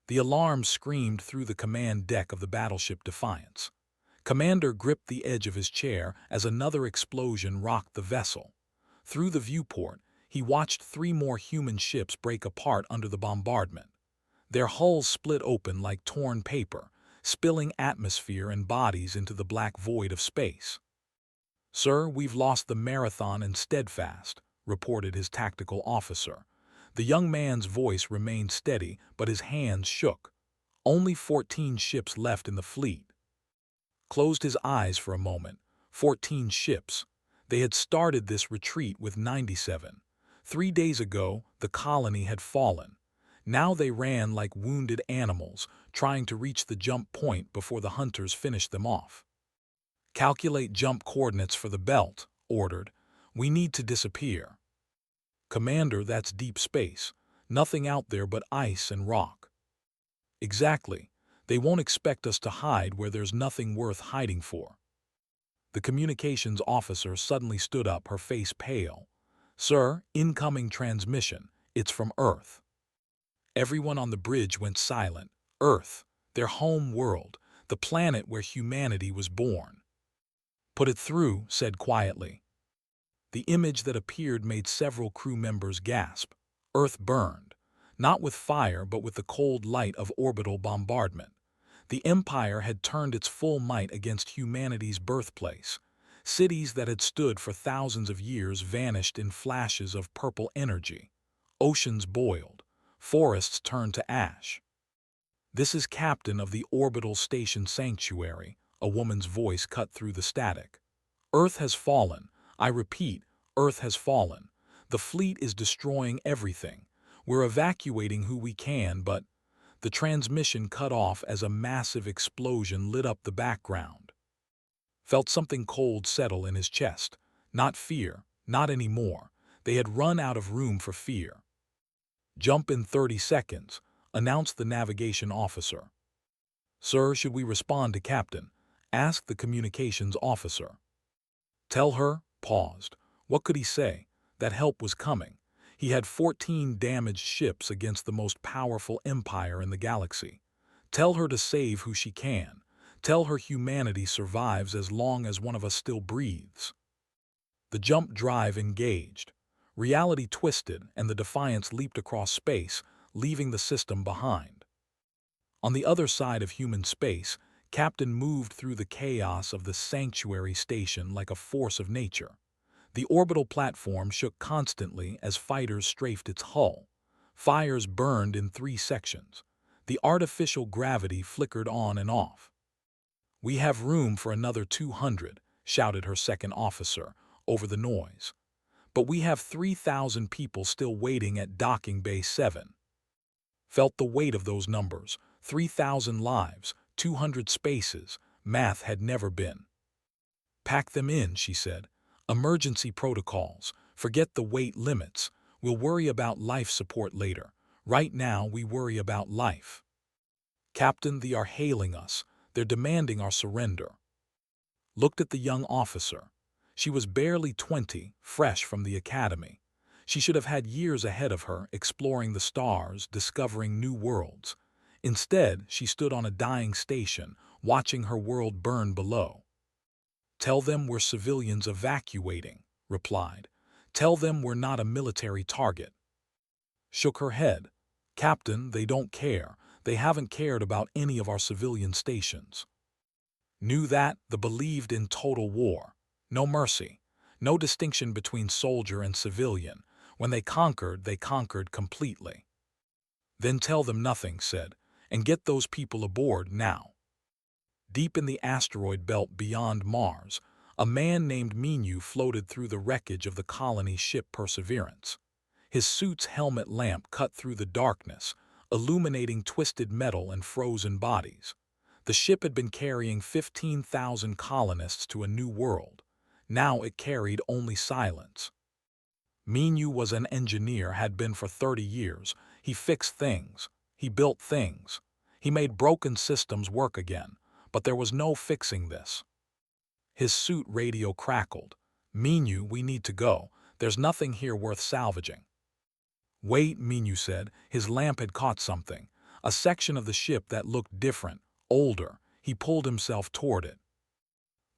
The alarm screamed through the command deck of the battleship Defiance. Commander gripped the edge of his chair as another explosion rocked the vessel. Through the viewport, he watched three more human ships break apart under the bombardment. Their hulls split open like torn paper, spilling atmosphere and bodies into the black void of space. "Sir, we've lost the Marathon and Steadfast," reported his tactical officer. The young man's voice remained steady, but his hands shook. "Only 14 ships left in the fleet." Closed his eyes for a moment. 14 ships. They had started this retreat with 97. 3 days ago, the colony had fallen. Now they ran like wounded animals, trying to reach the jump point before the hunters finished them off. "Calculate jump coordinates for the belt," ordered. "We need to disappear." "Commander, that's deep space. Nothing out there but ice and rock." "Exactly. They won't expect us to hide where there's nothing worth hiding for." The communications officer suddenly stood up, her face pale. "Sir, incoming transmission. It's from Earth." Everyone on the bridge went silent. Earth, their home world, the planet where humanity was born. "Put it through," said quietly. The image that appeared made several crew members gasp. Earth burned, not with fire but with the cold light of orbital bombardment. The Empire had turned its full might against humanity's birthplace. Cities that had stood for thousands of years vanished in flashes of purple energy. Oceans boiled. Forests turned to ash. "This is Captain of the Orbital Station Sanctuary," a woman's voice cut through the static. "Earth has fallen. I repeat, Earth has fallen. The fleet is destroying everything. We're evacuating who we can, but—" The transmission cut off as a massive explosion lit up the background. Felt something cold settle in his chest. Not fear, not anymore. They had run out of room for fear. "Jump in 30 seconds, announced the navigation officer. "Sir, should we respond to Captain?" asked the communications officer. "Tell her," paused. What could he say? That help was coming. He had 14 damaged ships against the most powerful empire in the galaxy. Tell her to save who she can. Tell her humanity survives as long as one of us still breathes. The jump drive engaged. Reality twisted, and the Defiance leaped across space, leaving the system behind. On the other side of human space, Captain moved through the chaos of the sanctuary station like a force of nature. The orbital platform shook constantly as fighters strafed its hull. Fires burned in 3 sections. The artificial gravity flickered on and off. "We have room for another 200, shouted her second officer, over the noise. "But we have 3,000 people still waiting at Docking Bay 7. Felt the weight of those numbers. 3,000 lives, 200 spaces. Math had never been. "Pack them in," she said. "Emergency protocols. Forget the weight limits. We'll worry about life support later. Right now, we worry about life." "Captain, they are hailing us. They're demanding our surrender." Looked at the young officer. She was barely 20, fresh from the academy. She should have had years ahead of her, exploring the stars, discovering new worlds. Instead, she stood on a dying station, watching her world burn below. "Tell them we're civilians evacuating," replied. "Tell them we're not a military target." Shook her head. "Captain, they don't care. They haven't cared about any of our civilian stations." Knew that, they believed in total war. No mercy. No distinction between soldier and civilian. When they conquered completely. "Then tell them nothing," said, "and get those people aboard now." Deep in the asteroid belt beyond Mars, a man named Menu floated through the wreckage of the colony ship Perseverance. His suit's helmet lamp cut through the darkness, illuminating twisted metal and frozen bodies. The ship had been carrying 15,000 colonists to a new world. Now it carried only silence. Menu was an engineer, had been for 30 years. He fixed things. He built things. He made broken systems work again. But there was no fixing this. His suit radio crackled. "Menu, we need to go. There's nothing here worth salvaging." "Wait," Menu said. His lamp had caught something. a section of the ship that looked different, older. He pulled himself toward it.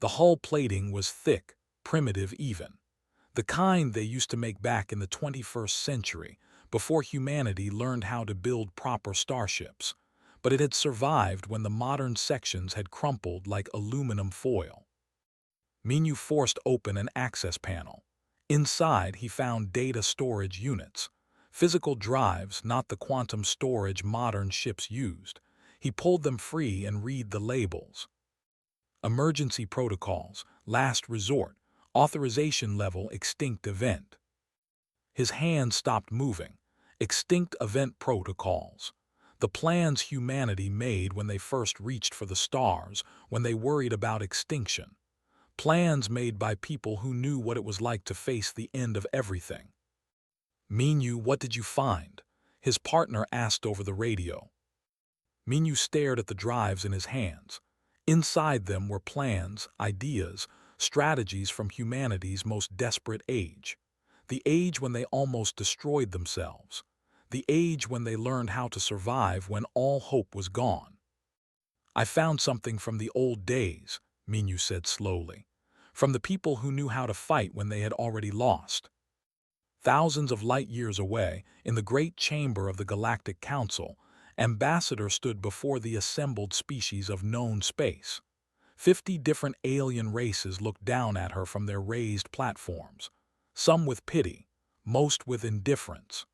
The hull plating was thick, primitive even. The kind they used to make back in the 21st century, before humanity learned how to build proper starships. But it had survived when the modern sections had crumpled like aluminum foil. Minyu forced open an access panel. Inside, he found data storage units. Physical drives, not the quantum storage modern ships used. He pulled them free and read the labels. Emergency protocols, last resort, authorization level extinct event. His hand stopped moving. Extinct event protocols. The plans humanity made when they first reached for the stars, when they worried about extinction. Plans made by people who knew what it was like to face the end of everything. Minyu, what did you find? His partner asked over the radio. Minyu stared at the drives in his hands. Inside them were plans, ideas, strategies from humanity's most desperate age. The age when they almost destroyed themselves. The age when they learned how to survive when all hope was gone. I found something from the old days, Minyu said slowly. From the people who knew how to fight when they had already lost. Thousands of light years away, in the great chamber of the Galactic Council, Ambassador stood before the assembled species of known space. 50 different alien races looked down at her from their raised platforms, some with pity, most with indifference.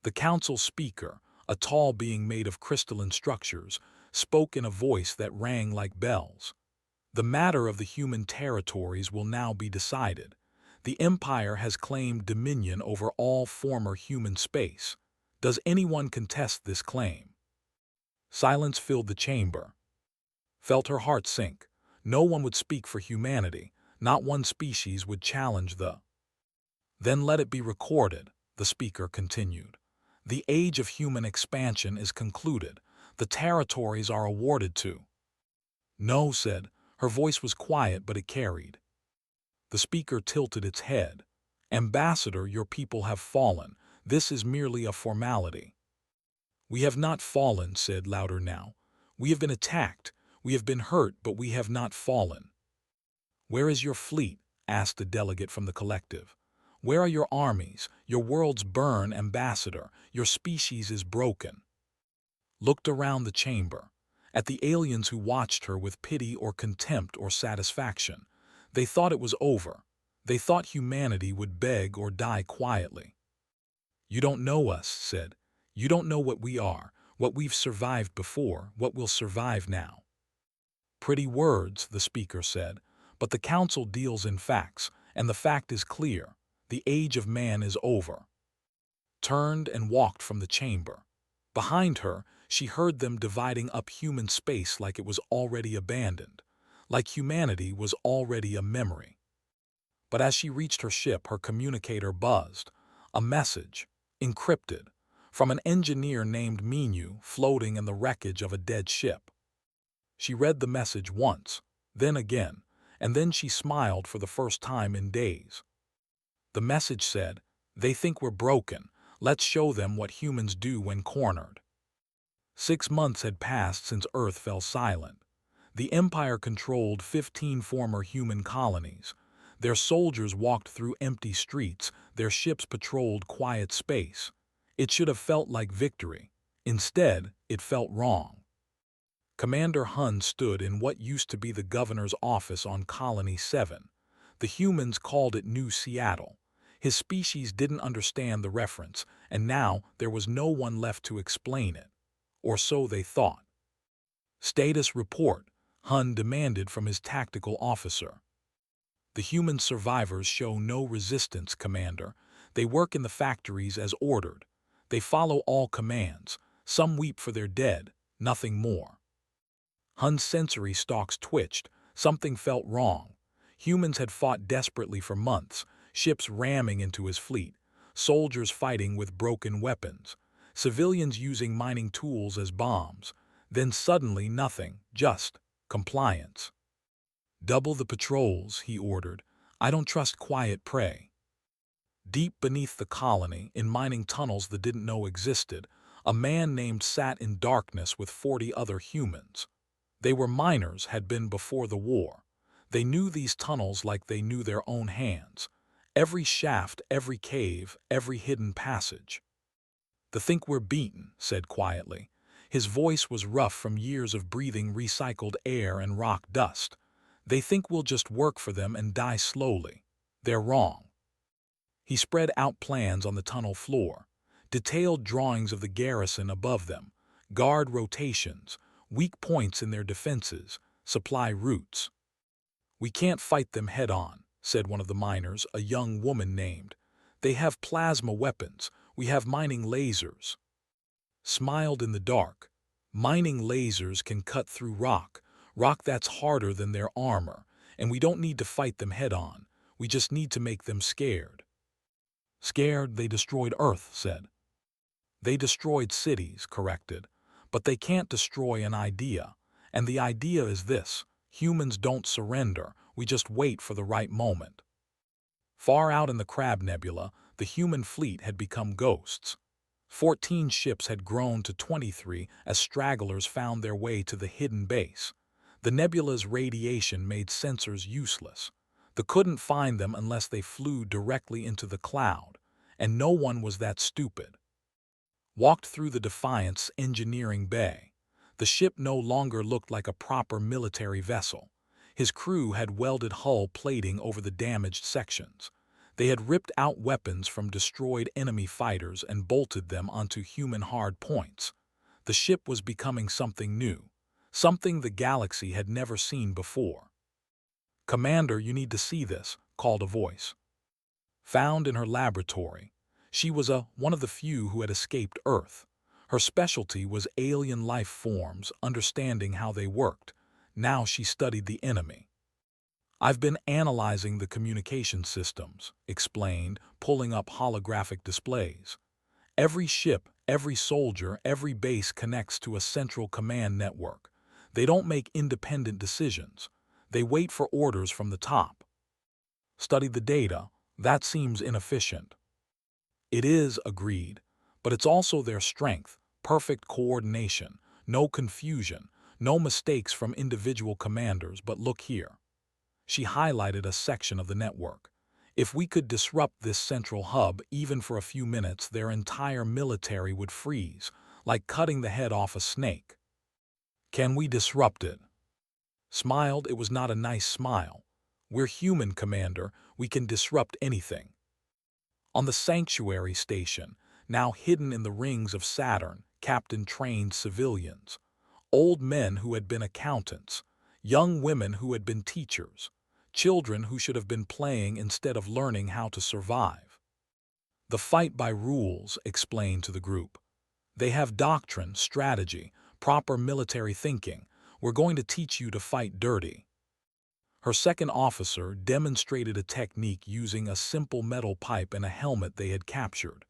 The council speaker, a tall being made of crystalline structures, spoke in a voice that rang like bells. The matter of the human territories will now be decided. The Empire has claimed dominion over all former human space. Does anyone contest this claim? Silence filled the chamber. Felt her heart sink. No one would speak for humanity. Not one species would challenge the. Then let it be recorded, the speaker continued. The age of human expansion is concluded. The territories are awarded to. No, said. Her voice was quiet, but it carried. The speaker tilted its head. Ambassador, your people have fallen. This is merely a formality. We have not fallen, said louder now. We have been attacked. We have been hurt, but we have not fallen. Where is your fleet? Asked a delegate from the collective. Where are your armies? Your worlds burn, Ambassador. Your species is broken. Looked around the chamber. At the aliens who watched her with pity or contempt or satisfaction. They thought it was over. They thought humanity would beg or die quietly. You don't know us, said. You don't know what we are, what we've survived before, what we'll survive now. Pretty words, the speaker said, but the council deals in facts, and the fact is clear. The age of man is over. Turned and walked from the chamber. Behind her, she heard them dividing up human space like it was already abandoned, like humanity was already a memory. But as she reached her ship, her communicator buzzed. A message, encrypted, from an engineer named Minyu floating in the wreckage of a dead ship. She read the message once, then again, and then she smiled for the first time in days. The message said, "They think we're broken. Let's show them what humans do when cornered." 6 months had passed since Earth fell silent. The Empire controlled 15 former human colonies. Their soldiers walked through empty streets, their ships patrolled quiet space. It should have felt like victory. Instead, it felt wrong. Commander Hun stood in what used to be the governor's office on Colony 7. The humans called it New Seattle. His species didn't understand the reference, and now there was no one left to explain it. Or so they thought. Status report, Hun demanded from his tactical officer. The human survivors show no resistance, Commander. They work in the factories as ordered. They follow all commands. Some weep for their dead, nothing more. Hun's sensory stalks twitched. Something felt wrong. Humans had fought desperately for months, ships ramming into his fleet, soldiers fighting with broken weapons, civilians using mining tools as bombs. Then suddenly nothing, just compliance. Double the patrols, he ordered. I don't trust quiet prey. Deep beneath the colony, in mining tunnels that didn't know existed, A man named sat in darkness with 40 other humans. They were miners, had been before the war. They knew these tunnels like they knew their own hands. Every shaft, every cave, every hidden passage. "They think we're beaten," said quietly. His voice was rough from years of breathing recycled air and rock dust. "They think we'll just work for them and die slowly. They're wrong." He spread out plans on the tunnel floor, detailed drawings of the garrison above them, guard rotations, weak points in their defenses, supply routes. "We can't fight them head-on," said one of the miners, a young woman named. "They have plasma weapons. We have mining lasers." Smiled in the dark. "Mining lasers can cut through rock that's harder than their armor, and we don't need to fight them head-on. We just need to make them scared." "Scared they destroyed Earth," said. "They destroyed cities," corrected. "But they can't destroy an idea. And the idea is this: humans don't surrender, we just wait for the right moment." Far out in the Crab Nebula, the human fleet had become ghosts. 14 ships had grown to 23 as stragglers found their way to the hidden base. The nebula's radiation made sensors useless. They couldn't find them unless they flew directly into the cloud, and no one was that stupid. Walked through the Defiant's engineering bay. The ship no longer looked like a proper military vessel. His crew had welded hull plating over the damaged sections. They had ripped out weapons from destroyed enemy fighters and bolted them onto human hard points. The ship was becoming something new, something the galaxy had never seen before. "Commander, you need to see this," called a voice. Found in her laboratory. She was one of the few who had escaped Earth. Her specialty was alien life forms, understanding how they worked. Now she studied the enemy. "I've been analyzing the communication systems," explained, pulling up holographic displays. "Every ship, every soldier, every base connects to a central command network. They don't make independent decisions. They wait for orders from the top." "Study the data. That seems inefficient." "It is," agreed, "but it's also their strength, perfect coordination, no confusion, no mistakes from individual commanders. But look here." She highlighted a section of the network. "If we could disrupt this central hub even for a few minutes, their entire military would freeze, like cutting the head off a snake." "Can we disrupt it?" Smiled. It was not a nice smile. "We're human, Commander. We can disrupt anything." On the Sanctuary Station, now hidden in the rings of Saturn, Captain trained civilians. Old men who had been accountants, young women who had been teachers, children who should have been playing instead of learning how to survive. "The fight by rules," explained to the group. "They have doctrine, strategy, proper military thinking. We're going to teach you to fight dirty." Her second officer demonstrated a technique using a simple metal pipe and a helmet they had captured.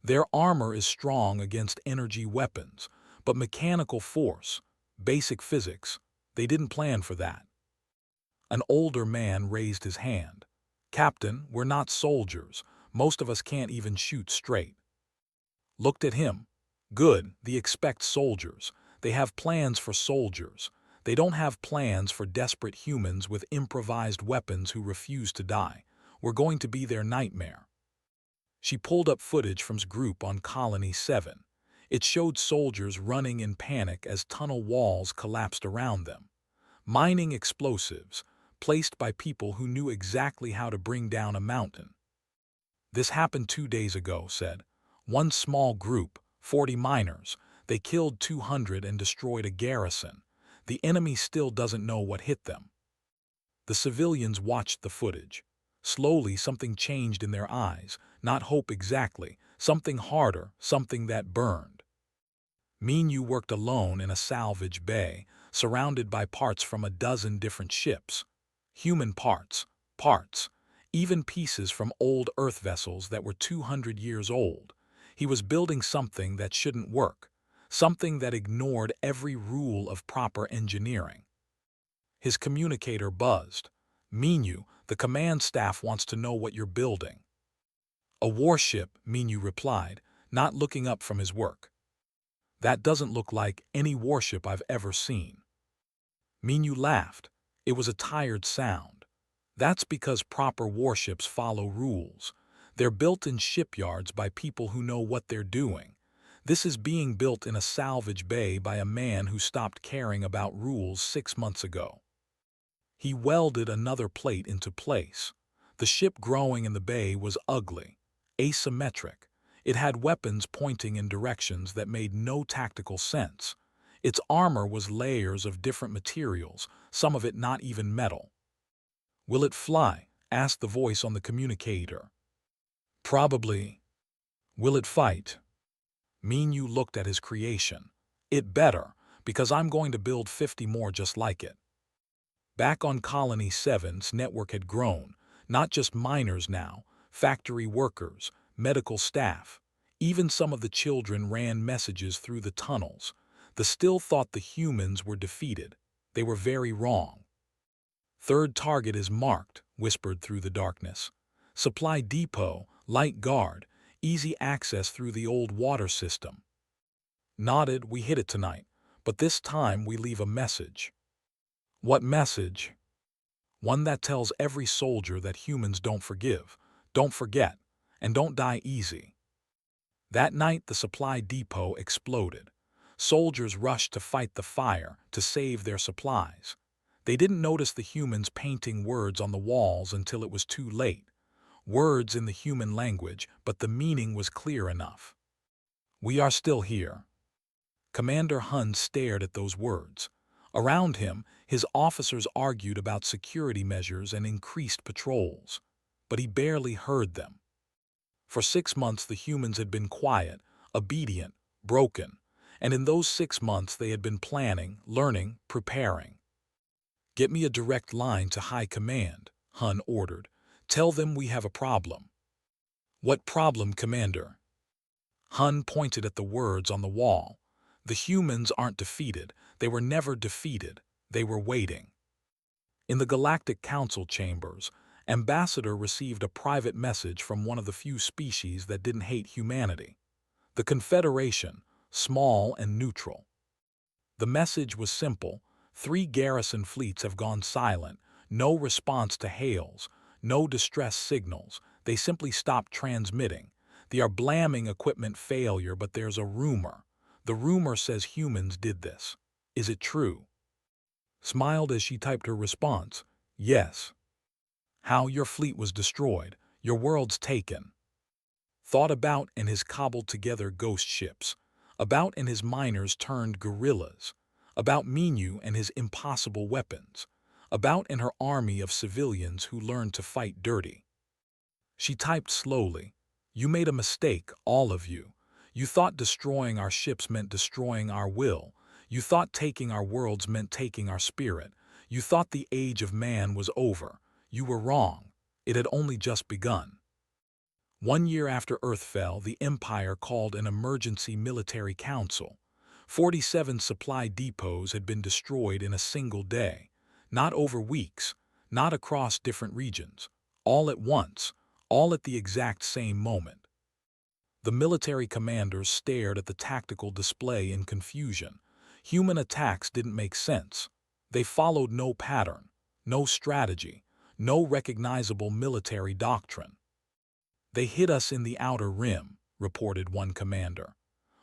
"Their armor is strong against energy weapons, but mechanical force, basic physics, they didn't plan for that." An older man raised his hand. "Captain, we're not soldiers. Most of us can't even shoot straight." Looked at him. "Good, they expect soldiers. They have plans for soldiers. They don't have plans for desperate humans with improvised weapons who refuse to die. We're going to be their nightmare." She pulled up footage from his group on Colony 7. It showed soldiers running in panic as tunnel walls collapsed around them. Mining explosives, placed by people who knew exactly how to bring down a mountain. "This happened 2 days ago," said. "One small group, 40 miners. They killed 200 and destroyed a garrison. The enemy still doesn't know what hit them." The civilians watched the footage. Slowly something changed in their eyes, not hope exactly, something harder, something that burned. "Mean you worked alone in a salvage bay, surrounded by parts from a dozen different ships. Human parts, even pieces from old Earth vessels that were 200 years old. He was building something that shouldn't work, something that ignored every rule of proper engineering." His communicator buzzed. "Minyu, the command staff wants to know what you're building." "A warship," Minyu replied, not looking up from his work. That doesn't look like any warship I've ever seen. Minyu laughed. It was a tired sound. That's because proper warships follow rules. They're built in shipyards by people who know what they're doing. This is being built in a salvage bay by a man who stopped caring about rules 6 months ago. He welded another plate into place. The ship growing in the bay was ugly, asymmetric. It had weapons pointing in directions that made no tactical sense. Its armor was layers of different materials, some of it not even metal. "Will it fly?" asked the voice on the communicator. "Probably." "Will it fight?" Minyu looked at his creation. "It better, because I'm going to build 50 more just like it." Back on Colony 7's network had grown, not just miners now, factory workers, medical staff. Even some of the children ran messages through the tunnels. They still thought the humans were defeated. They were very wrong. "Third target is marked," whispered through the darkness. "Supply depot, light guard, easy access through the old water system." Nodded, "We hit it tonight, but this time we leave a message." "What message?" "One that tells every soldier that humans don't forgive, don't forget, and don't die easy." That night the supply depot exploded. Soldiers rushed to fight the fire, to save their supplies. They didn't notice the humans painting words on the walls until it was too late. Words in the human language, but the meaning was clear enough. "We are still here." Commander Hun stared at those words. Around him, his officers argued about security measures and increased patrols. But he barely heard them. For 6 months the humans had been quiet, obedient, broken. And in those 6 months they had been planning, learning, preparing. "Get me a direct line to High Command," Hun ordered. "Tell them we have a problem." "What problem, Commander?" Hun pointed at the words on the wall. "The humans aren't defeated. They were never defeated. They were waiting." In the Galactic Council chambers, Ambassador received a private message from one of the few species that didn't hate humanity. The Confederation, small and neutral. The message was simple: 3 garrison fleets have gone silent, no response to hails, no distress signals, they simply stopped transmitting. They are blaming equipment failure, but there's a rumor. The rumor says humans did this. Is it true? Smiled as she typed her response. "Yes." "How your fleet was destroyed, your world's taken." Thought about and his cobbled together ghost ships. About and his miners turned guerrillas. About Minyu and his impossible weapons. About and her army of civilians who learned to fight dirty. She typed slowly. "You made a mistake, all of you. You thought destroying our ships meant destroying our will. You thought taking our worlds meant taking our spirit. You thought the age of man was over. You were wrong. It had only just begun." 1 year after Earth fell, the Empire called an emergency military council. 47 supply depots had been destroyed in a single day. Not over weeks, not across different regions. All at once, all at the exact same moment. The military commanders stared at the tactical display in confusion. Human attacks didn't make sense. They followed no pattern, no strategy, no recognizable military doctrine. "They hit us in the outer rim," reported one commander.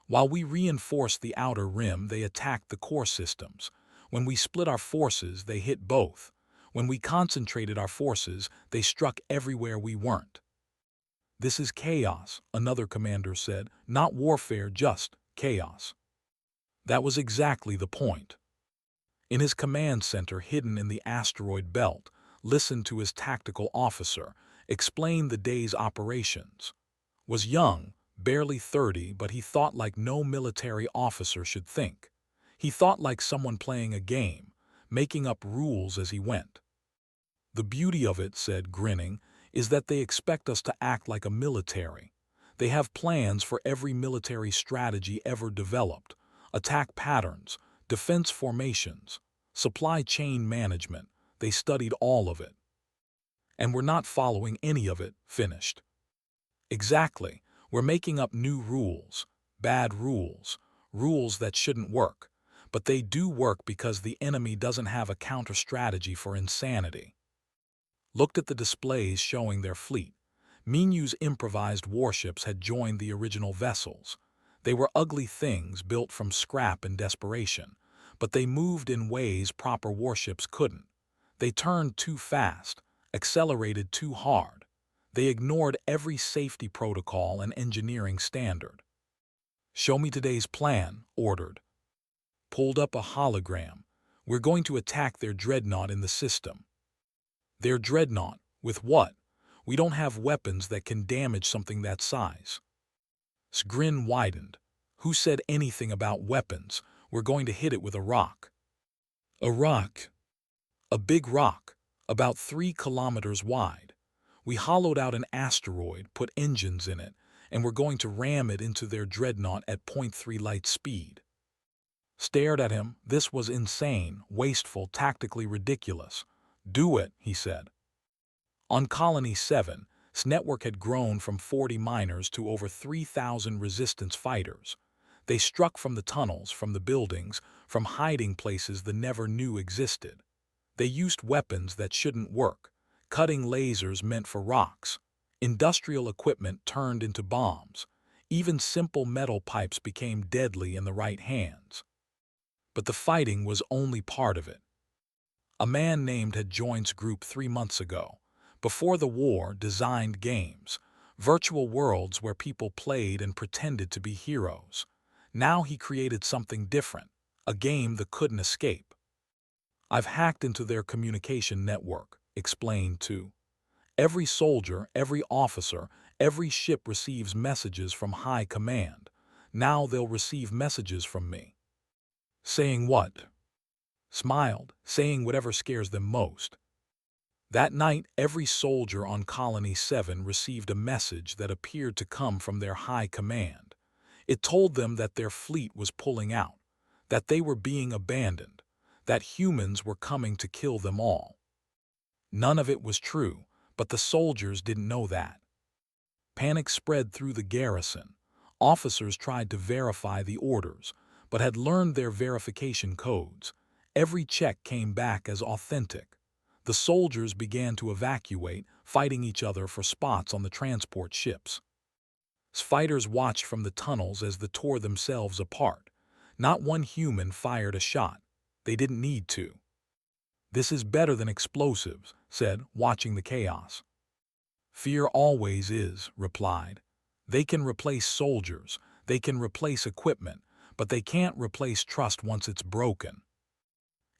"While we reinforced the outer rim, they attacked the core systems. When we split our forces, they hit both. When we concentrated our forces, they struck everywhere we weren't." "This is chaos," another commander said. "Not warfare, just chaos." That was exactly the point. In his command center hidden in the asteroid belt, listened to his tactical officer, explained the day's operations. Was young, barely 30, but he thought like no military officer should think. He thought like someone playing a game, making up rules as he went. "The beauty of it," said, grinning, "is that they expect us to act like a military. They have plans for every military strategy ever developed, attack patterns, defense formations, supply chain management. They studied all of it. And we're not following any of it," finished. "Exactly. We're making up new rules, bad rules, rules that shouldn't work, but they do work because the enemy doesn't have a counter-strategy for insanity. Looked at the displays showing their fleet. Minyu's improvised warships had joined the original vessels. They were ugly things built from scrap and desperation, but they moved in ways proper warships couldn't. They turned too fast, accelerated too hard. They ignored every safety protocol and engineering standard. "Show me today's plan," ordered. Pulled up a hologram. "We're going to attack their dreadnought in the system." "Their dreadnought? With what? We don't have weapons that can damage something that size." His grin widened. "Who said anything about weapons? We're going to hit it with a rock." "A rock?" "A big rock, about 3 kilometers wide. We hollowed out an asteroid, put engines in it, and we're going to ram it into their dreadnought at .3 light speed." Stared at him. This was insane, wasteful, tactically ridiculous. "Do it," he said. On Colony 7, its network had grown from 40 miners to over 3,000 resistance fighters. They struck from the tunnels, from the buildings, from hiding places the never knew existed. They used weapons that shouldn't work, cutting lasers meant for rocks. Industrial equipment turned into bombs. Even simple metal pipes became deadly in the right hands. But the fighting was only part of it. A man named had joined group 3 months ago. Before the war, designed games, virtual worlds where people played and pretended to be heroes. Now he created something different, a game that couldn't escape. "I've hacked into their communication network," explained Tu. "Every soldier, every officer, every ship receives messages from high command. Now they'll receive messages from me." "Saying what?" Smiled, "Saying whatever scares them most." That night, every soldier on Colony 7 received a message that appeared to come from their high command. It told them that their fleet was pulling out, that they were being abandoned, that humans were coming to kill them all. None of it was true, but the soldiers didn't know that. Panic spread through the garrison. Officers tried to verify the orders, but had learned their verification codes. Every check came back as authentic. The soldiers began to evacuate, fighting each other for spots on the transport ships. Fighters watched from the tunnels as they tore themselves apart. Not one human fired a shot. They didn't need to. "This is better than explosives," said, watching the chaos. "Fear always is," replied. "They can replace soldiers, they can replace equipment, but they can't replace trust once it's broken."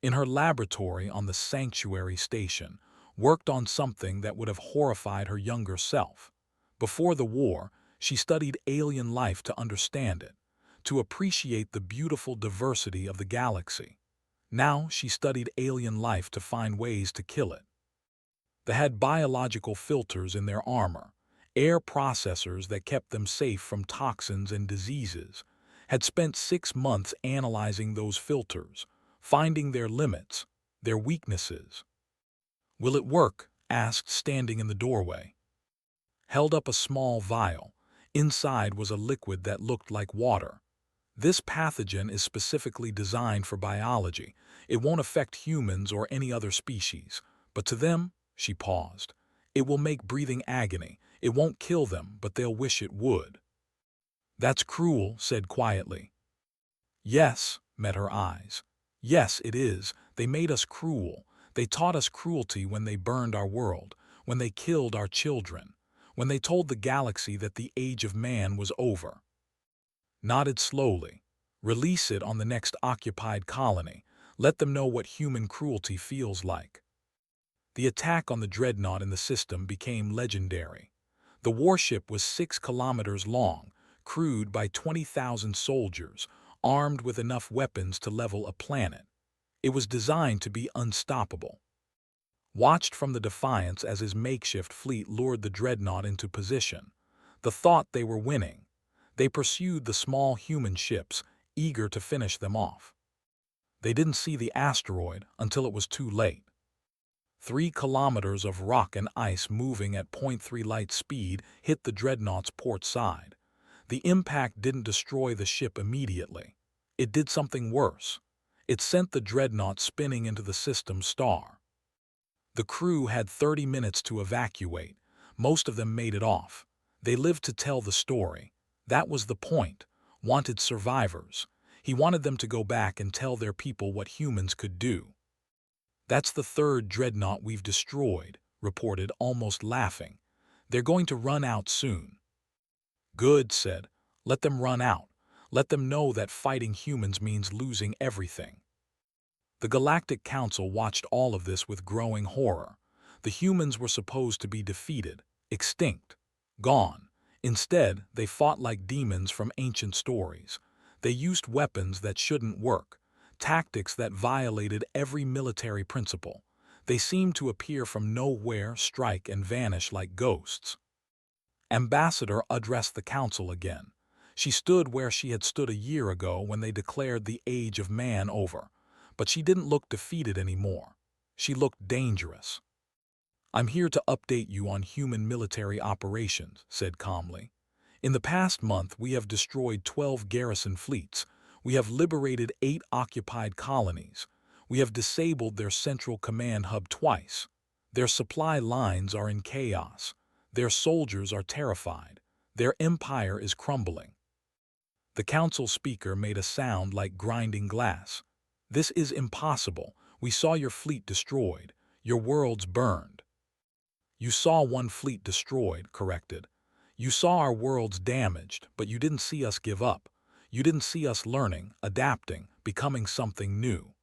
In her laboratory on the Sanctuary Station, worked on something that would have horrified her younger self. Before the war, she studied alien life to understand it, to appreciate the beautiful diversity of the galaxy. Now she studied alien life to find ways to kill it. They had biological filters in their armor, air processors that kept them safe from toxins and diseases. Had spent 6 months analyzing those filters, finding their limits, their weaknesses. "Will it work?" asked, standing in the doorway. Held up a small vial. Inside was a liquid that looked like water. "This pathogen is specifically designed for biology. It won't affect humans or any other species. But to them," she paused, "it will make breathing agony. It won't kill them, but they'll wish it would." "That's cruel," said quietly. "Yes," met her eyes. "Yes, it is. They made us cruel. They taught us cruelty when they burned our world, when they killed our children, when they told the galaxy that the age of man was over." Nodded slowly. "Release it on the next occupied colony. Let them know what human cruelty feels like." The attack on the dreadnought in the system became legendary. The warship was 6 kilometers long, crewed by 20,000 soldiers, armed with enough weapons to level a planet. It was designed to be unstoppable. Watched from the Defiance as his makeshift fleet lured the dreadnought into position. The thought they were winning. They pursued the small human ships, eager to finish them off. They didn't see the asteroid until it was too late. 3 kilometers of rock and ice moving at .3 light speed hit the dreadnought's port side. The impact didn't destroy the ship immediately. It did something worse. It sent the dreadnought spinning into the system's star. The crew had 30 minutes to evacuate. Most of them made it off. They lived to tell the story. That was the point. Wanted survivors. He wanted them to go back and tell their people what humans could do. "That's the third dreadnought we've destroyed," reported, almost laughing. "They're going to run out soon." "Good," said. "Let them run out. Let them know that fighting humans means losing everything." The Galactic Council watched all of this with growing horror. The humans were supposed to be defeated, extinct, gone. Instead, they fought like demons from ancient stories. They used weapons that shouldn't work, tactics that violated every military principle. They seemed to appear from nowhere, strike, and vanish like ghosts. Ambassador addressed the council again. She stood where she had stood a year ago when they declared the Age of Man over. But she didn't look defeated anymore. She looked dangerous. "I'm here to update you on human military operations," said calmly. "In the past month, we have destroyed 12 garrison fleets. We have liberated 8 occupied colonies. We have disabled their central command hub twice. Their supply lines are in chaos. Their soldiers are terrified. Their empire is crumbling." The council speaker made a sound like grinding glass. "This is impossible. We saw your fleet destroyed. Your worlds burned." "You saw one fleet destroyed," corrected. "You saw our worlds damaged, but you didn't see us give up. You didn't see us learning, adapting, becoming something new."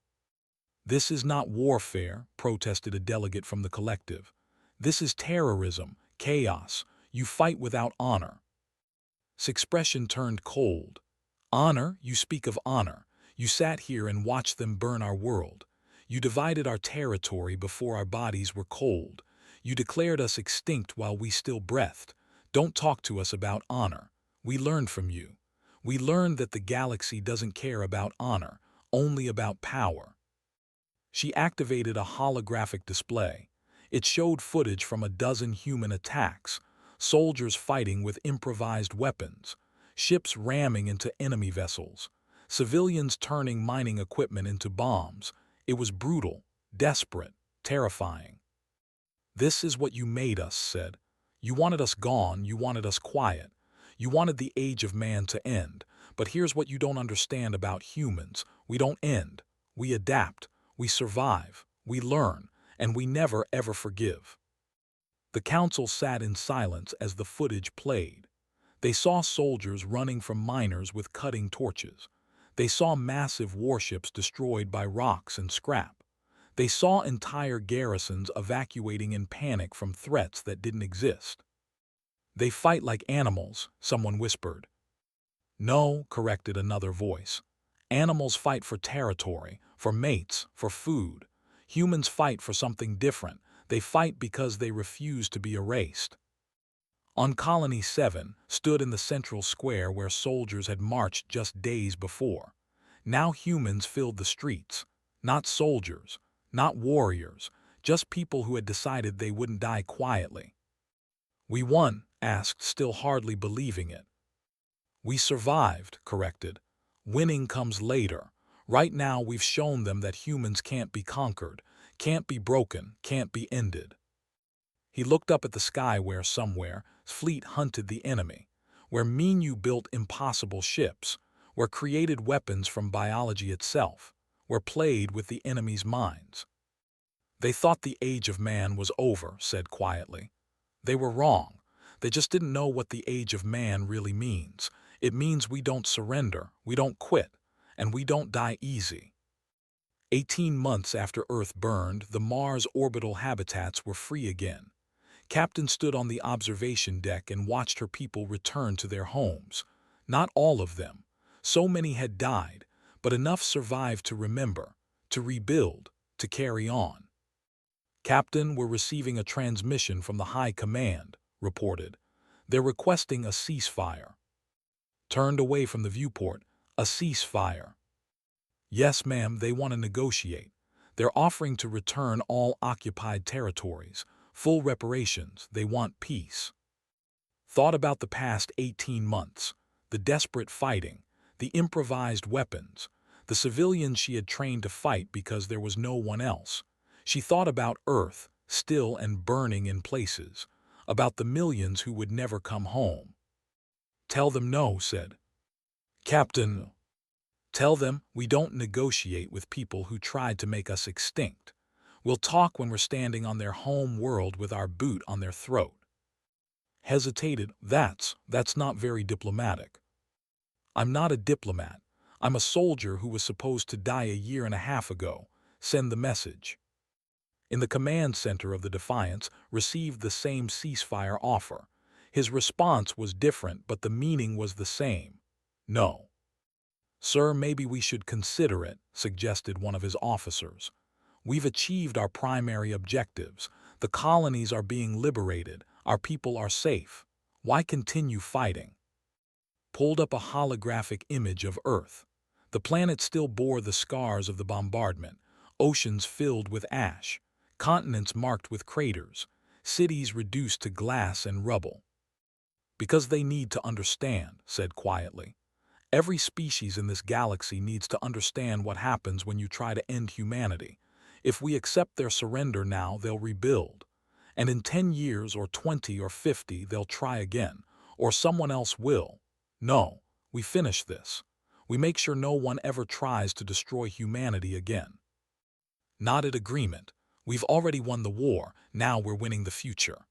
"This is not warfare," protested a delegate from the collective. "This is terrorism, chaos. You fight without honor." His expression turned cold. "Honor? You speak of honor. You sat here and watched them burn our world. You divided our territory before our bodies were cold. You declared us extinct while we still breathed. Don't talk to us about honor. We learned from you. We learned that the galaxy doesn't care about honor, only about power." She activated a holographic display. It showed footage from a dozen human attacks, soldiers fighting with improvised weapons, ships ramming into enemy vessels, civilians turning mining equipment into bombs. It was brutal, desperate, terrifying. "This is what you made us," said. "You wanted us gone, you wanted us quiet. You wanted the Age of Man to end. But here's what you don't understand about humans. We don't end. We adapt. We survive. We learn. And we never ever forgive." The council sat in silence as the footage played. They saw soldiers running from miners with cutting torches. They saw massive warships destroyed by rocks and scrap. They saw entire garrisons evacuating in panic from threats that didn't exist. "They fight like animals," someone whispered. "No," corrected another voice. "Animals fight for territory, for mates, for food. Humans fight for something different. They fight because they refuse to be erased." On Colony 7 stood in the central square where soldiers had marched just days before. Now humans filled the streets. Not soldiers, not warriors, just people who had decided they wouldn't die quietly. "We won?" asked, still hardly believing it. "We survived," corrected. "Winning comes later. Right now we've shown them that humans can't be conquered, can't be broken, can't be ended." He looked up at the sky where somewhere fleet hunted the enemy, where Minu built impossible ships, where created weapons from biology itself, where played with the enemy's minds. "They thought the Age of Man was over," said quietly. "They were wrong. They just didn't know what the Age of Man really means. It means we don't surrender, we don't quit, and we don't die easy." 18 months after Earth burned, the Mars orbital habitats were free again. Captain stood on the observation deck and watched her people return to their homes. Not all of them. So many had died, but enough survived to remember, to rebuild, to carry on. "Captain, we're receiving a transmission from the High Command," reported. "They're requesting a ceasefire." Turned away from the viewport. "A ceasefire." "Yes, ma'am, they want to negotiate. They're offering to return all occupied territories, full reparations. They want peace." Thought about the past 18 months, the desperate fighting, the improvised weapons, the civilians she had trained to fight because there was no one else. She thought about Earth, still and burning in places, about the millions who would never come home. "Tell them no," said Captain. "Tell them we don't negotiate with people who tried to make us extinct. We'll talk when we're standing on their home world with our boot on their throat." Hesitated. That's not very diplomatic." "I'm not a diplomat. I'm a soldier who was supposed to die a year and a half ago. Send the message." In the command center of the Defiance received the same ceasefire offer. His response was different, but the meaning was the same. "No." "Sir, maybe we should consider it," suggested one of his officers. "We've achieved our primary objectives. The colonies are being liberated. Our people are safe. Why continue fighting?" Pulled up a holographic image of Earth. The planet still bore the scars of the bombardment, oceans filled with ash, continents marked with craters, cities reduced to glass and rubble. "Because they need to understand," said quietly. "Every species in this galaxy needs to understand what happens when you try to end humanity. If we accept their surrender now, they'll rebuild. And in 10 years or 20 or 50, they'll try again, or someone else will. No, we finish this. We make sure no one ever tries to destroy humanity again." Nodded agreement. "We've already won the war, now we're winning the future."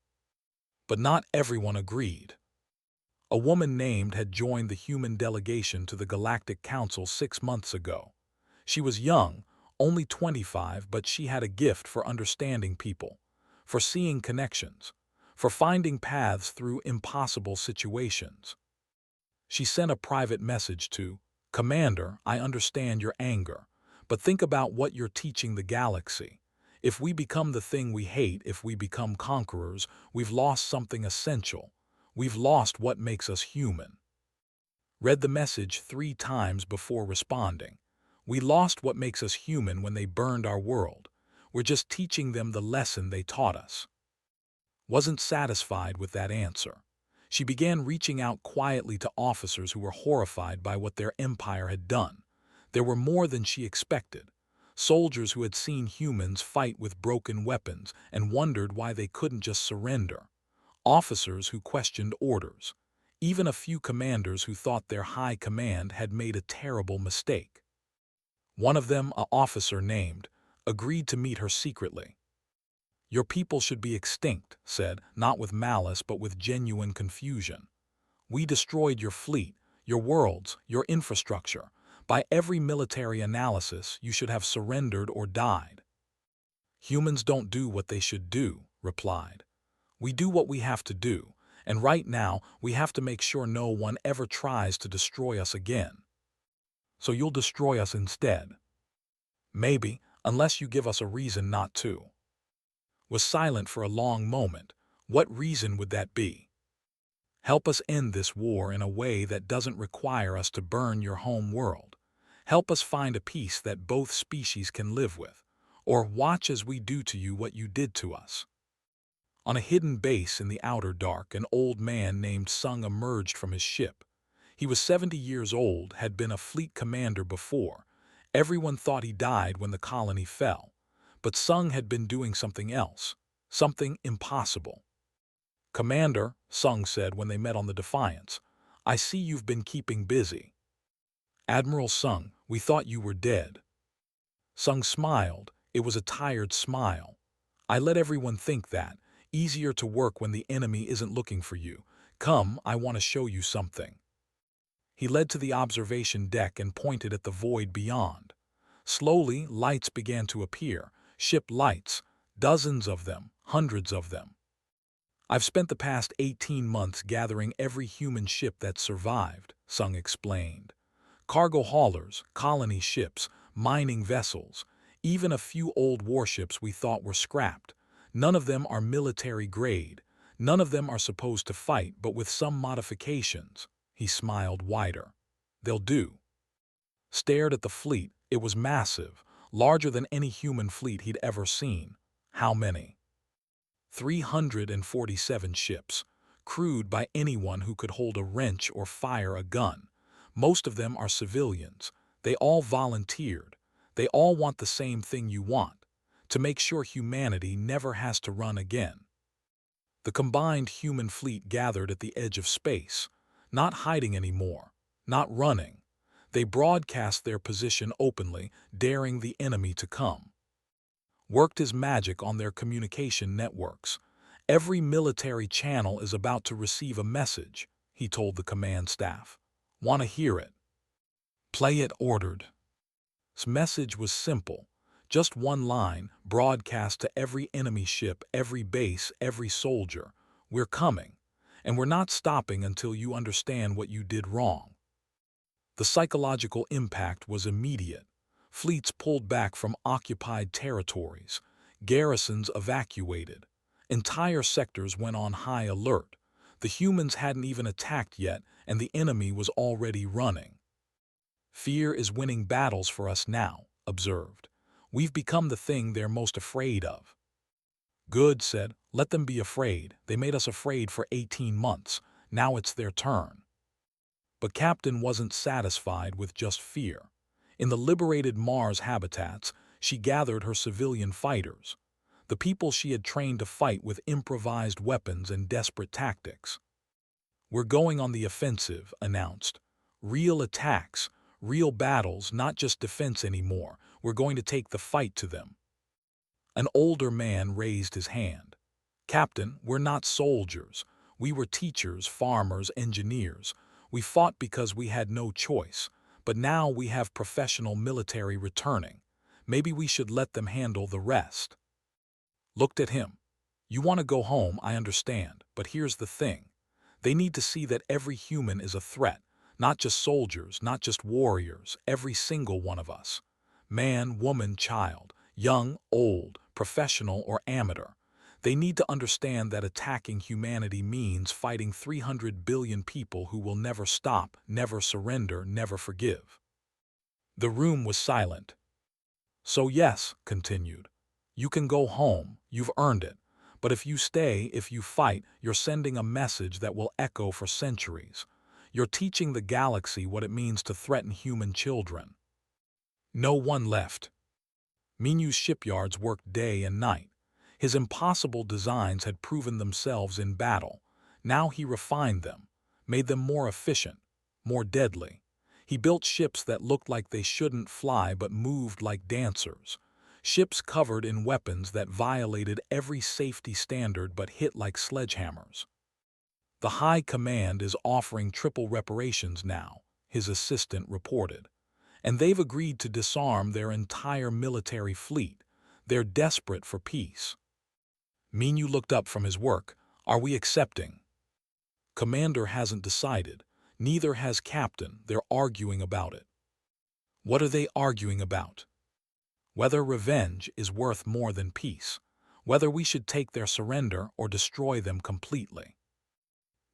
But not everyone agreed. A woman named had joined the human delegation to the Galactic Council 6 months ago. She was young, only 25, but she had a gift for understanding people, for seeing connections, for finding paths through impossible situations. She sent a private message to, "Commander, I understand your anger, but think about what you're teaching the galaxy. If we become the thing we hate, if we become conquerors, we've lost something essential. We've lost what makes us human." Read the message 3 times before responding. "We lost what makes us human when they burned our world. We're just teaching them the lesson they taught us." Wasn't satisfied with that answer. She began reaching out quietly to officers who were horrified by what their empire had done. There were more than she expected. Soldiers who had seen humans fight with broken weapons and wondered why they couldn't just surrender. Officers who questioned orders. Even a few commanders who thought their high command had made a terrible mistake. One of them, an officer named, agreed to meet her secretly. "Your people should be extinct," said, not with malice but with genuine confusion. "We destroyed your fleet, your worlds, your infrastructure. By every military analysis, you should have surrendered or died." "Humans don't do what they should do," replied. "We do what we have to do, and right now we have to make sure no one ever tries to destroy us again." "So you'll destroy us instead?" "Maybe, unless you give us a reason not to." Was silent for a long moment. What reason would that be? "Help us end this war in a way that doesn't require us to burn your home world. Help us find a peace that both species can live with, or watch as we do to you what you did to us." On a hidden base in the outer dark, an old man named Sung emerged from his ship. He was 70 years old, had been a fleet commander before. Everyone thought he died when the colony fell. But Sung had been doing something else, something impossible. "Commander," Sung said when they met on the Defiance, "I see you've been keeping busy." "Admiral Sung, we thought you were dead." Sung smiled. It was a tired smile. "I let everyone think that. Easier to work when the enemy isn't looking for you. Come, I want to show you something." He led to the observation deck and pointed at the void beyond. Slowly, lights began to appear. Ship lights. Dozens of them, hundreds of them. "I've spent the past 18 months gathering every human ship that survived," Sung explained. "Cargo haulers, colony ships, mining vessels, even a few old warships we thought were scrapped. None of them are military grade. None of them are supposed to fight, but with some modifications." He smiled wider. "They'll do." Stared at the fleet. It was massive, larger than any human fleet he'd ever seen. How many? 347 ships, crewed by anyone who could hold a wrench or fire a gun. Most of them are civilians. They all volunteered. They all want the same thing you want, to make sure humanity never has to run again. The combined human fleet gathered at the edge of space, not hiding anymore, not running. They broadcast their position openly, daring the enemy to come. Worked his magic on their communication networks. Every military channel is about to receive a message, he told the command staff. Want to hear it? Play it, ordered. His message was simple. Just one line, broadcast to every enemy ship, every base, every soldier. We're coming, and we're not stopping until you understand what you did wrong. The psychological impact was immediate. Fleets pulled back from occupied territories. Garrisons evacuated. Entire sectors went on high alert. The humans hadn't even attacked yet, and the enemy was already running. Fear is winning battles for us now, observed. We've become the thing they're most afraid of. Good, said. Let them be afraid. They made us afraid for 18 months. Now it's their turn. But Captain wasn't satisfied with just fear. In the liberated Mars habitats, she gathered her civilian fighters, the people she had trained to fight with improvised weapons and desperate tactics. We're going on the offensive, announced. Real attacks, real battles, not just defense anymore. We're going to take the fight to them. An older man raised his hand. Captain, we're not soldiers. We were teachers, farmers, engineers. We fought because we had no choice, but now we have professional military returning. Maybe we should let them handle the rest. Looked at him. You want to go home, I understand, but here's the thing. They need to see that every human is a threat, not just soldiers, not just warriors, every single one of us. Man, woman, child, young, old, professional or amateur. They need to understand that attacking humanity means fighting 300 billion people who will never stop, never surrender, never forgive. The room was silent. So yes, continued, you can go home, you've earned it. But if you stay, if you fight, you're sending a message that will echo for centuries. You're teaching the galaxy what it means to threaten human children. No one left. Minu's shipyards worked day and night. His impossible designs had proven themselves in battle. Now he refined them, made them more efficient, more deadly. He built ships that looked like they shouldn't fly but moved like dancers. Ships covered in weapons that violated every safety standard but hit like sledgehammers. The High Command is offering triple reparations now, his assistant reported. And they've agreed to disarm their entire military fleet. They're desperate for peace. Minu looked up from his work. Are we accepting? Commander hasn't decided. Neither has Captain. They're arguing about it. What are they arguing about? Whether revenge is worth more than peace. Whether we should take their surrender or destroy them completely.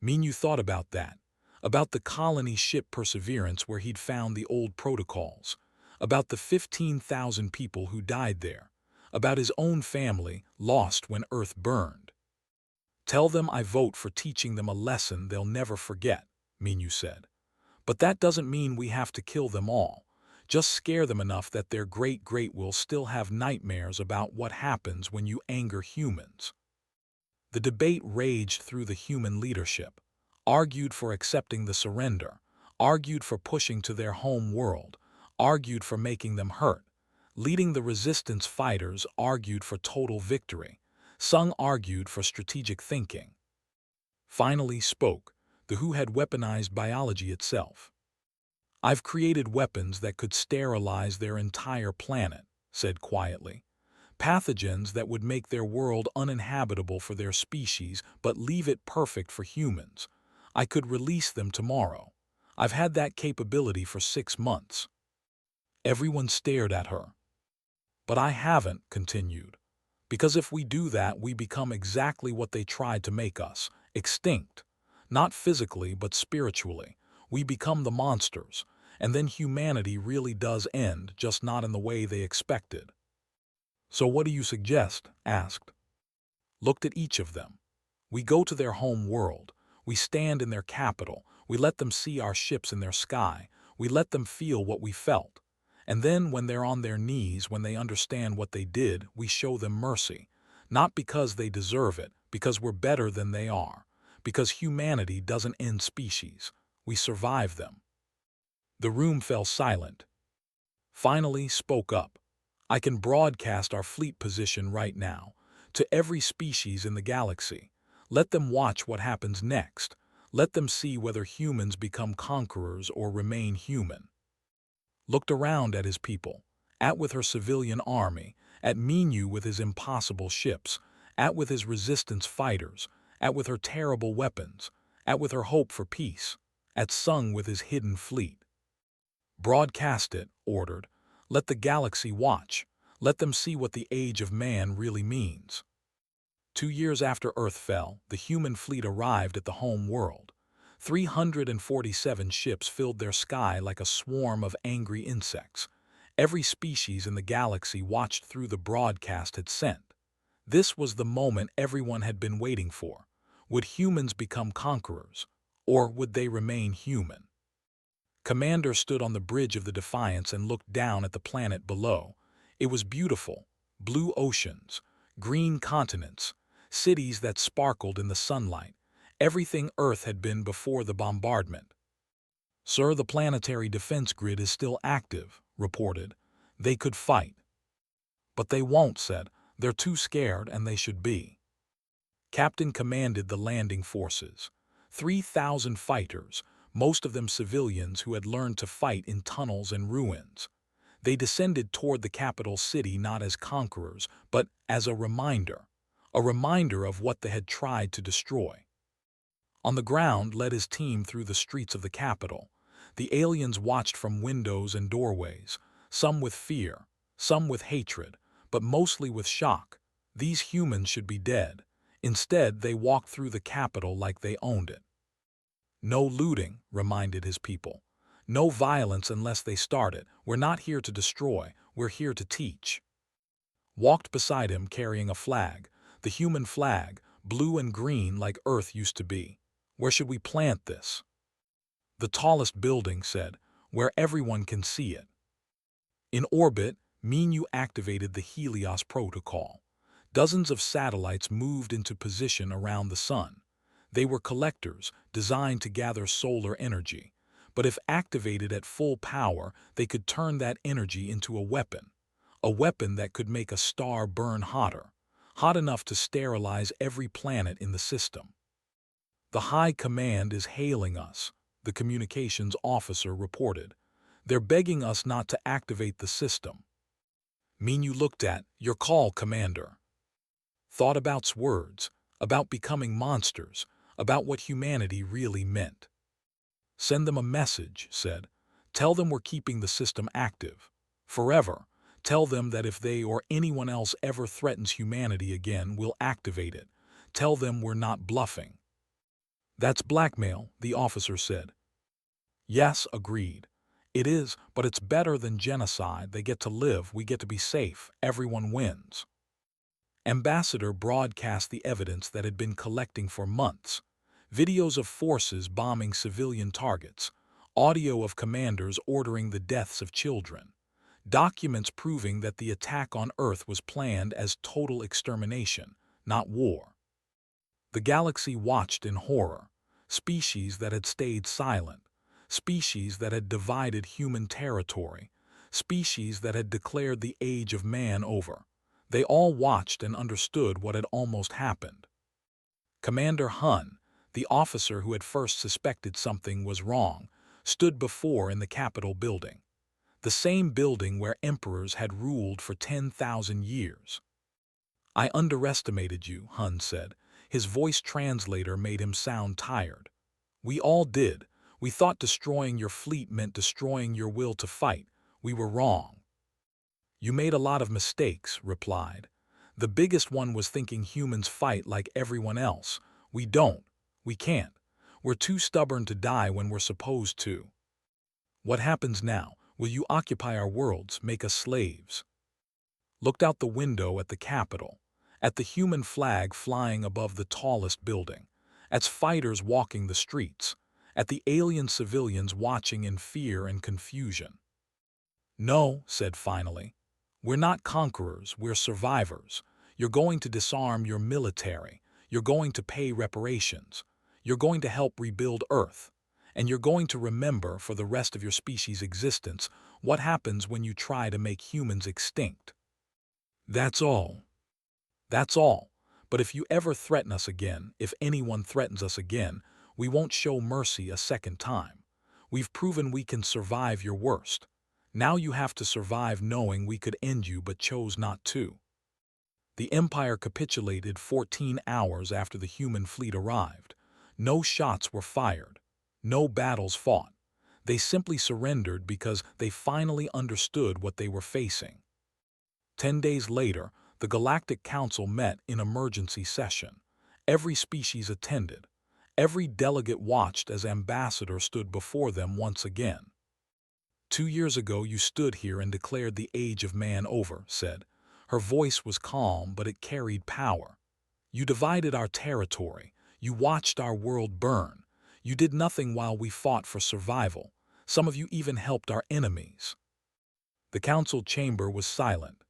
Minu thought about that. About the colony ship Perseverance where he'd found the old protocols. About the 15,000 people who died there. About his own family, lost when Earth burned. Tell them I vote for teaching them a lesson they'll never forget, Minu said. But that doesn't mean we have to kill them all. Just scare them enough that their great-great will still have nightmares about what happens when you anger humans. The debate raged through the human leadership, argued for accepting the surrender, argued for pushing to their home world, argued for making them hurt. Leading the resistance fighters argued for total victory. Sung argued for strategic thinking. Finally spoke the who had weaponized biology itself. I've created weapons that could sterilize their entire planet, said quietly. Pathogens that would make their world uninhabitable for their species but leave it perfect for humans. I could release them tomorrow. I've had that capability for 6 months. Everyone stared at her. But I haven't, continued. Because if we do that, we become exactly what they tried to make us, extinct. Not physically, but spiritually. We become the monsters, and then humanity really does end, just not in the way they expected. So what do you suggest? Asked. Looked at each of them. We go to their home world. We stand in their capital. We let them see our ships in their sky. We let them feel what we felt. And then when they're on their knees, when they understand what they did, we show them mercy. Not because they deserve it, because we're better than they are. Because humanity doesn't end species. We survive them. The room fell silent. Finally spoke up. I can broadcast our fleet position right now, to every species in the galaxy. Let them watch what happens next. Let them see whether humans become conquerors or remain human. Looked around at his people, at with her civilian army, at Minu with his impossible ships, at with his resistance fighters, at with her terrible weapons, at with her hope for peace, at Sung with his hidden fleet. Broadcast it, ordered. Let the galaxy watch. Let them see what the age of man really means. 2 years after Earth fell, the human fleet arrived at the home world. 347 ships filled their sky like a swarm of angry insects. Every species in the galaxy watched through the broadcast had sent. This was the moment everyone had been waiting for. Would humans become conquerors, or would they remain human? Commander stood on the bridge of the Defiance and looked down at the planet below. It was beautiful. Blue oceans, green continents, cities that sparkled in the sunlight. Everything Earth had been before the bombardment. Sir, the planetary defense grid is still active, reported. They could fight. But they won't, said. They're too scared, and they should be. Captain commanded the landing forces. 3,000 fighters, most of them civilians who had learned to fight in tunnels and ruins. They descended toward the capital city not as conquerors, but as a reminder of what they had tried to destroy. On the ground led his team through the streets of the capital. The aliens watched from windows and doorways, some with fear, some with hatred, but mostly with shock. These humans should be dead. Instead, they walked through the capital like they owned it. No looting, reminded his people. No violence unless they start it. We're not here to destroy, we're here to teach. Walked beside him carrying a flag, the human flag, blue and green like Earth used to be. Where should we plant this? The tallest building, said, where everyone can see it. In orbit, Minu activated the Helios protocol. Dozens of satellites moved into position around the sun. They were collectors, designed to gather solar energy. But if activated at full power, they could turn that energy into a weapon that could make a star burn hotter, hot enough to sterilize every planet in the system. The High Command is hailing us, the communications officer reported. They're begging us not to activate the system. Minu looked at, your call, Commander. Thought about's words, about becoming monsters, about what humanity really meant. Send them a message, said. Tell them we're keeping the system active. Forever. Tell them that if they or anyone else ever threatens humanity again, we'll activate it. Tell them we're not bluffing. That's blackmail, the officer said. Yes, agreed. It is, but it's better than genocide. They get to live, we get to be safe, everyone wins. Ambassador broadcast the evidence that had been collecting for months. Videos of forces bombing civilian targets, audio of commanders ordering the deaths of children, documents proving that the attack on Earth was planned as total extermination, not war. The galaxy watched in horror, species that had stayed silent, species that had divided human territory, species that had declared the age of man over. They all watched and understood what had almost happened. Commander Hun, the officer who had first suspected something was wrong, stood before in the Capitol building, the same building where emperors had ruled for 10,000 years. I underestimated you, Hun said. His voice translator made him sound tired. We all did. We thought destroying your fleet meant destroying your will to fight. We were wrong. You made a lot of mistakes, replied. The biggest one was thinking humans fight like everyone else. We don't. We can't. We're too stubborn to die when we're supposed to. What happens now? Will you occupy our worlds, make us slaves? Looked out the window at the Capitol, at the human flag flying above the tallest building, at fighters walking the streets, at the alien civilians watching in fear and confusion. "No," said finally. "We're not conquerors, we're survivors. You're going to disarm your military. You're going to pay reparations. You're going to help rebuild Earth. And you're going to remember for the rest of your species' existence what happens when you try to make humans extinct. That's all. That's all. But if you ever threaten us again, if anyone threatens us again, we won't show mercy a second time. We've proven we can survive your worst. Now you have to survive knowing we could end you but chose not to." The Empire capitulated 14 hours after the human fleet arrived. No shots were fired. No battles fought. They simply surrendered because they finally understood what they were facing. 10 days later, the Galactic Council met in emergency session. Every species attended. Every delegate watched as Ambassador stood before them once again. "2 years ago you stood here and declared the age of man over," said. Her voice was calm, but it carried power. "You divided our territory. You watched our world burn. You did nothing while we fought for survival. Some of you even helped our enemies." The council chamber was silent.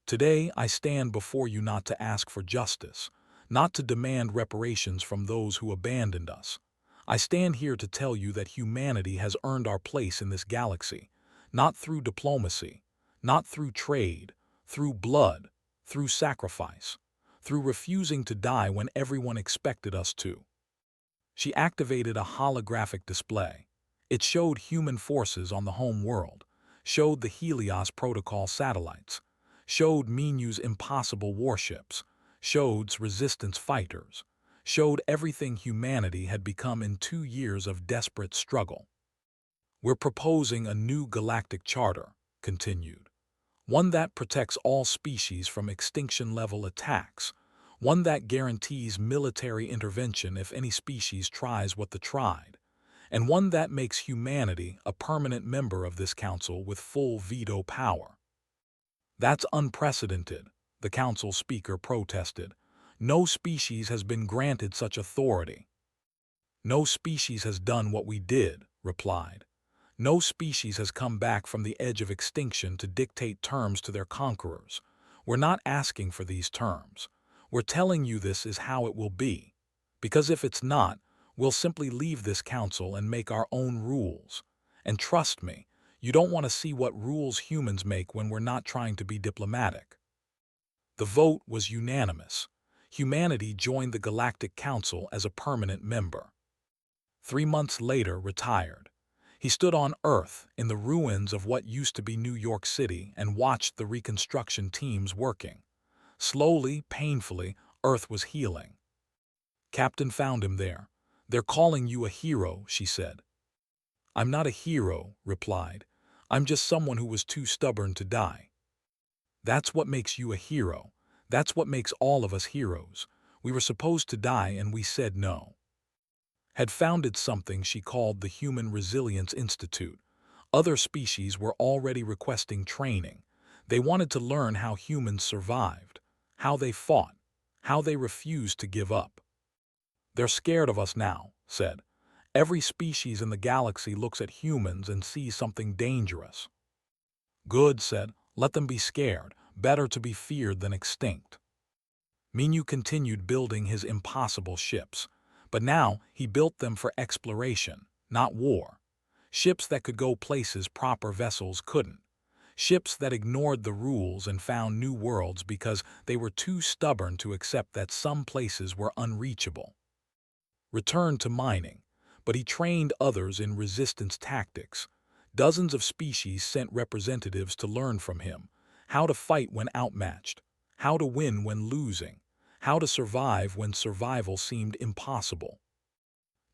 "Today I stand before you not to ask for justice, not to demand reparations from those who abandoned us. I stand here to tell you that humanity has earned our place in this galaxy, not through diplomacy, not through trade, through blood, through sacrifice, through refusing to die when everyone expected us to." She activated a holographic display. It showed human forces on the home world, showed the Helios Protocol satellites, showed Minu's impossible warships, showed resistance fighters, showed everything humanity had become in 2 years of desperate struggle. "We're proposing a new galactic charter," continued. "One that protects all species from extinction-level attacks, one that guarantees military intervention if any species tries what the tried, and one that makes humanity a permanent member of this council with full veto power." "That's unprecedented," the council speaker protested. "No species has been granted such authority." "No species has done what we did," replied. "No species has come back from the edge of extinction to dictate terms to their conquerors. We're not asking for these terms. We're telling you this is how it will be. Because if it's not, we'll simply leave this council and make our own rules. And trust me, you don't want to see what rules humans make when we're not trying to be diplomatic." The vote was unanimous. Humanity joined the Galactic Council as a permanent member. 3 months later, retired. He stood on Earth in the ruins of what used to be New York City and watched the reconstruction teams working. Slowly, painfully, Earth was healing. Captain found him there. "They're calling you a hero," she said. "I'm not a hero," replied. "I'm just someone who was too stubborn to die." "That's what makes you a hero. That's what makes all of us heroes. We were supposed to die and we said no." Had founded something she called the Human Resilience Institute. Other species were already requesting training. They wanted to learn how humans survived, how they fought, how they refused to give up. "They're scared of us now," said. "Every species in the galaxy looks at humans and sees something dangerous." "Good," said. "Let them be scared. Better to be feared than extinct." Minu continued building his impossible ships. But now he built them for exploration, not war. Ships that could go places proper vessels couldn't. Ships that ignored the rules and found new worlds because they were too stubborn to accept that some places were unreachable. Returned to mining, but he trained others in resistance tactics. Dozens of species sent representatives to learn from him how to fight when outmatched, how to win when losing, how to survive when survival seemed impossible.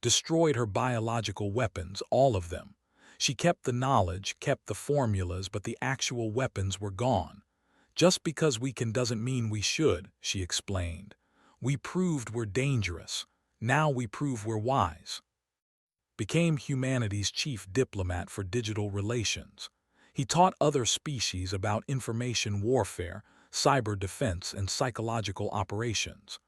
Destroyed her biological weapons, all of them. She kept the knowledge, kept the formulas, but the actual weapons were gone. "Just because we can doesn't mean we should," she explained. "We proved we're dangerous. Now we prove we're wise." Became humanity's chief diplomat for digital relations. He taught other species about information warfare, cyber defense, and psychological operations.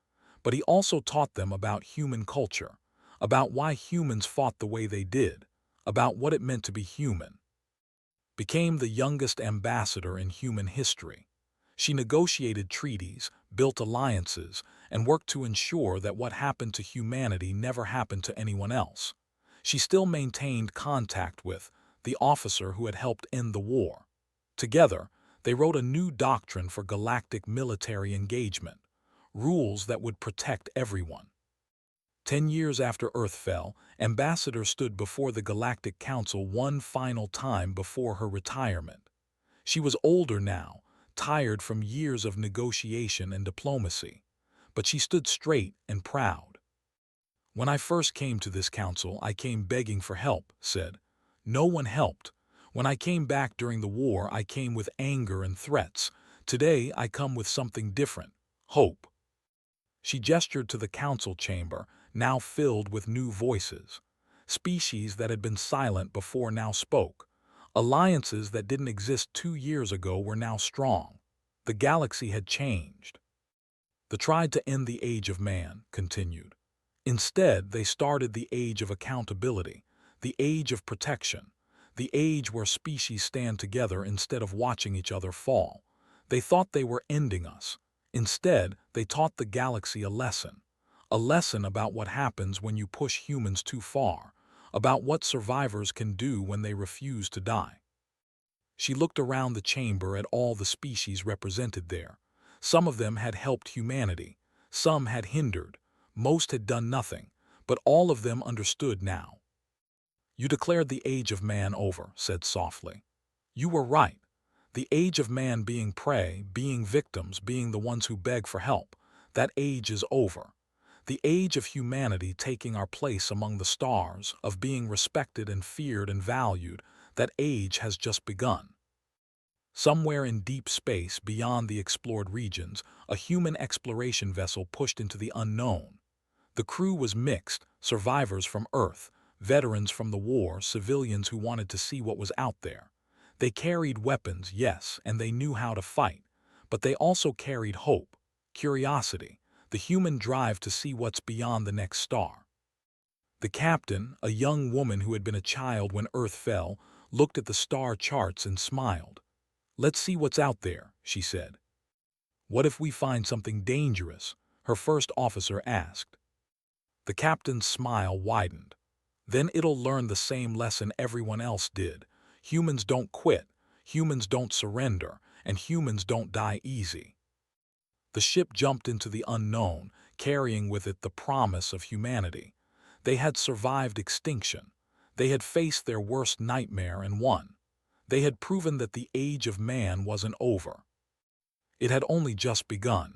But he also taught them about human culture, about why humans fought the way they did, about what it meant to be human. Became the youngest ambassador in human history. She negotiated treaties, built alliances, and worked to ensure that what happened to humanity never happened to anyone else. She still maintained contact with the officer who had helped end the war. Together, they wrote a new doctrine for galactic military engagement, rules that would protect everyone. 10 years after Earth fell, Ambassador stood before the Galactic Council one final time before her retirement. She was older now, tired from years of negotiation and diplomacy, but she stood straight and proud. "When I first came to this council, I came begging for help," said. "No one helped. When I came back during the war, I came with anger and threats. Today, I come with something different, hope." She gestured to the council chamber, now filled with new voices. Species that had been silent before now spoke. Alliances that didn't exist 2 years ago were now strong. The galaxy had changed. They tried to end the age of man, continued. Instead, they started the age of accountability, the age of protection, the age where species stand together instead of watching each other fall. They thought they were ending us. Instead, they taught the galaxy a lesson about what happens when you push humans too far, about what survivors can do when they refuse to die. She looked around the chamber at all the species represented there. Some of them had helped humanity, some had hindered, most had done nothing, but all of them understood now. "You declared the age of man over," said softly. "You were right. The age of man being prey, being victims, being the ones who beg for help, that age is over. The age of humanity taking our place among the stars, of being respected and feared and valued, that age has just begun." Somewhere in deep space beyond the explored regions, a human exploration vessel pushed into the unknown. The crew was mixed, survivors from Earth, veterans from the war, civilians who wanted to see what was out there. They carried weapons, yes, and they knew how to fight, but they also carried hope, curiosity, the human drive to see what's beyond the next star. The captain, a young woman who had been a child when Earth fell, looked at the star charts and smiled. "Let's see what's out there," she said. "What if we find something dangerous?" her first officer asked. The captain's smile widened. "Then it'll learn the same lesson everyone else did. Humans don't quit, humans don't surrender, and humans don't die easy." The ship jumped into the unknown, carrying with it the promise of humanity. They had survived extinction. They had faced their worst nightmare and won. They had proven that the age of man wasn't over. It had only just begun.